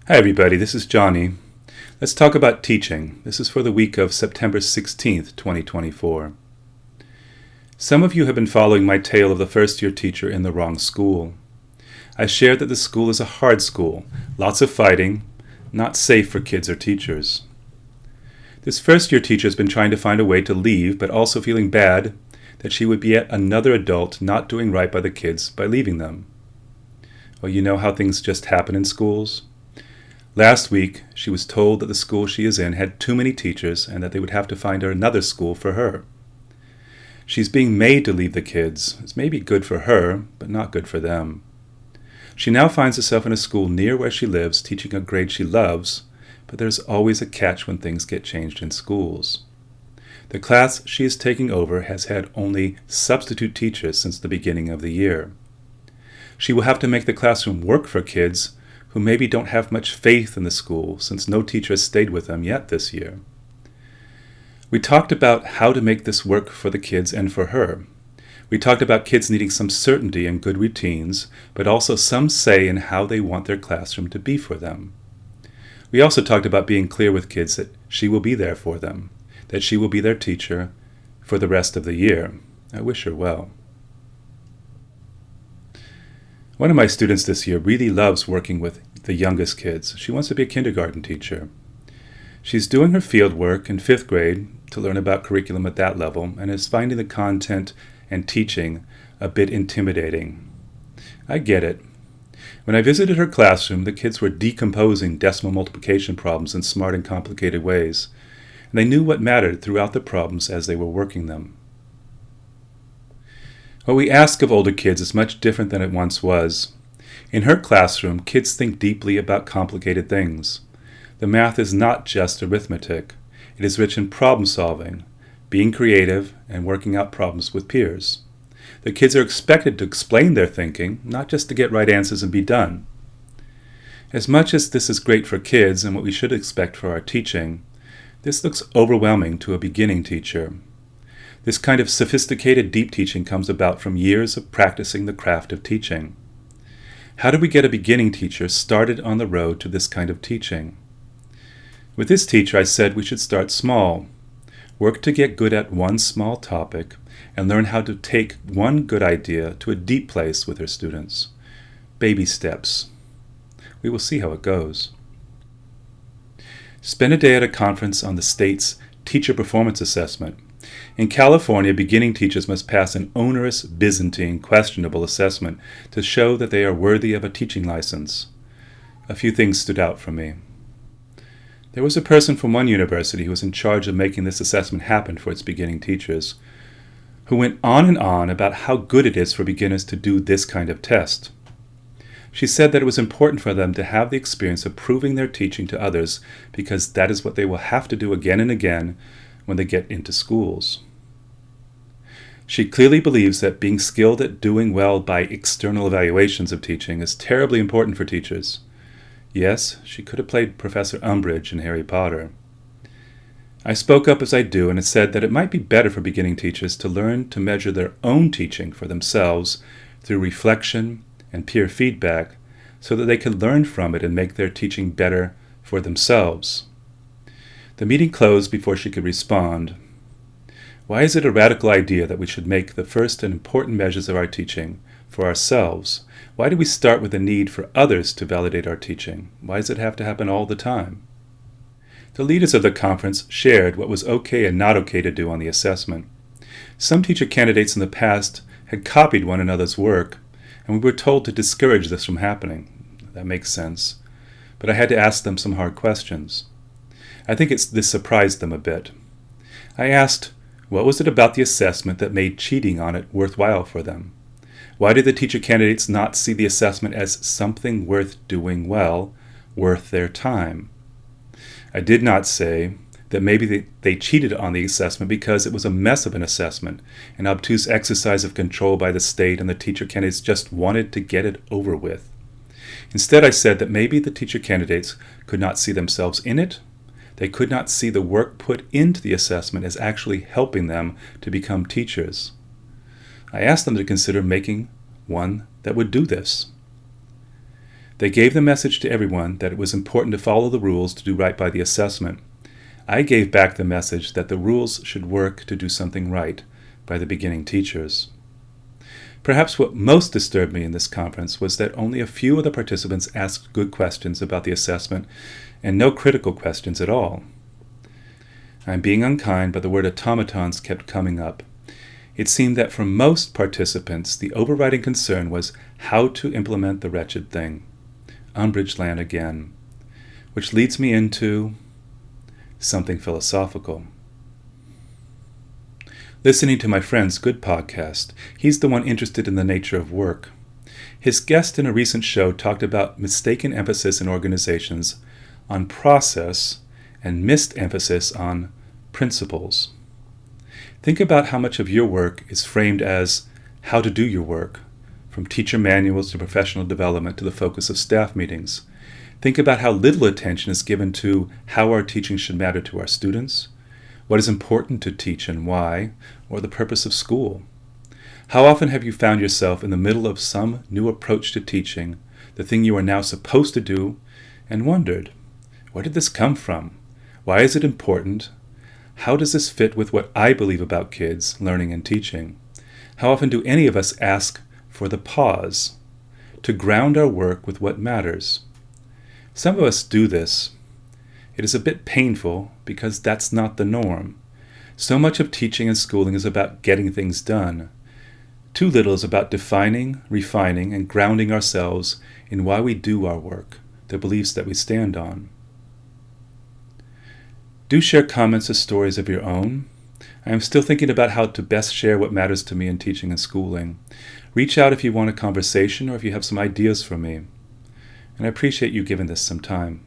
Hi everybody, this is Johnnie. Let's talk about teaching. This is for the week of September 16th, 2024. Some of you have been following my tale of the first-year teacher in the wrong school. I shared that the school is a hard school, lots of fighting, not safe for kids or teachers. This first-year teacher has been trying to find a way to leave, but also feeling bad that she would be yet another adult not doing right by the kids by leaving them. Well, you know how things just happen in schools? Last week, she was told that the school she is in had too many teachers and that they would have to find her another school for her. She's being made to leave the kids. It's maybe good for her, but not good for them. She now finds herself in a school near where she lives, teaching a grade she loves, but there's always a catch when things get changed in schools. The class she is taking over has had only substitute teachers since the beginning of the year. She will have to make the classroom work for kids who maybe don't have much faith in the school since no teacher has stayed with them yet this year. We talked about how to make this work for the kids and for her. We talked about kids needing some certainty and good routines, but also some say in how they want their classroom to be for them. We also talked about being clear with kids that she will be there for them, that she will be their teacher for the rest of the year. I wish her well. One of my students this year really loves working with the youngest kids. She wants to be a kindergarten teacher. She's doing her field work in 5th grade to learn about curriculum at that level and is finding the content and teaching a bit intimidating. I get it. When I visited her classroom, the kids were decomposing decimal multiplication problems in smart and complicated ways, and they knew what mattered throughout the problems as they were working them. What we ask of older kids is much different than it once was. In her classroom, kids think deeply about complicated things. The math is not just arithmetic. It is rich in problem solving, being creative, and working out problems with peers. The kids are expected to explain their thinking, not just to get right answers and be done. As much as this is great for kids and what we should expect for our teaching, this looks overwhelming to a beginning teacher. This kind of sophisticated deep teaching comes about from years of practicing the craft of teaching. How do we get a beginning teacher started on the road to this kind of teaching? With this teacher, I said we should start small, work to get good at one small topic, and learn how to take one good idea to a deep place with her students. Baby steps. We will see how it goes. Spend a day at a conference on the state's teacher performance assessment. In California, beginning teachers must pass an onerous, Byzantine, questionable assessment to show that they are worthy of a teaching license. A few things stood out for me. There was a person from one university who was in charge of making this assessment happen for its beginning teachers, who went on and on about how good it is for beginners to do this kind of test. She said that it was important for them to have the experience of proving their teaching to others because that is what they will have to do again and again when they get into schools. She clearly believes that being skilled at doing well by external evaluations of teaching is terribly important for teachers. Yes, she could have played Professor Umbridge in Harry Potter. I spoke up as I do and said that it might be better for beginning teachers to learn to measure their own teaching for themselves through reflection and peer feedback so that they could learn from it and make their teaching better for themselves. The meeting closed before she could respond. Why is it a radical idea that we should make the first and important measures of our teaching for ourselves? Why do we start with the need for others to validate our teaching? Why does it have to happen all the time? The leaders of the conference shared what was okay and not okay to do on the assessment. Some teacher candidates in the past had copied one another's work, and we were told to discourage this from happening. That makes sense. But I had to ask them some hard questions. I think this surprised them a bit. I asked, what was it about the assessment that made cheating on it worthwhile for them? Why did the teacher candidates not see the assessment as something worth doing well, worth their time? I did not say that maybe they cheated on the assessment because it was a mess of an assessment, an obtuse exercise of control by the state, and the teacher candidates just wanted to get it over with. Instead, I said that maybe the teacher candidates could not see themselves in it. They could not see the work put into the assessment as actually helping them to become teachers. I asked them to consider making one that would do this. They gave the message to everyone that it was important to follow the rules to do right by the assessment. I gave back the message that the rules should work to do something right by the beginning teachers. Perhaps what most disturbed me in this conference was that only a few of the participants asked good questions about the assessment and no critical questions at all. I'm being unkind, but the word automatons kept coming up. It seemed that for most participants, the overriding concern was how to implement the wretched thing. Umbrage land again. Which leads me into something philosophical. Listening to my friend's good podcast, he's the one interested in the nature of work. His guest in a recent show talked about mistaken emphasis in organizations on process and missed emphasis on principles. Think about how much of your work is framed as how to do your work, from teacher manuals to professional development to the focus of staff meetings. Think about how little attention is given to how our teaching should matter to our students, what is important to teach and why, or the purpose of school. How often have you found yourself in the middle of some new approach to teaching, the thing you are now supposed to do, and wondered, where did this come from? Why is it important? How does this fit with what I believe about kids, learning, and teaching? How often do any of us ask for the pause, to ground our work with what matters? Some of us do this. It is a bit painful because that's not the norm. So much of teaching and schooling is about getting things done. Too little is about defining, refining, and grounding ourselves in why we do our work, the beliefs that we stand on. Do share comments or stories of your own. I am still thinking about how to best share what matters to me in teaching and schooling. Reach out if you want a conversation or if you have some ideas for me. And I appreciate you giving this some time.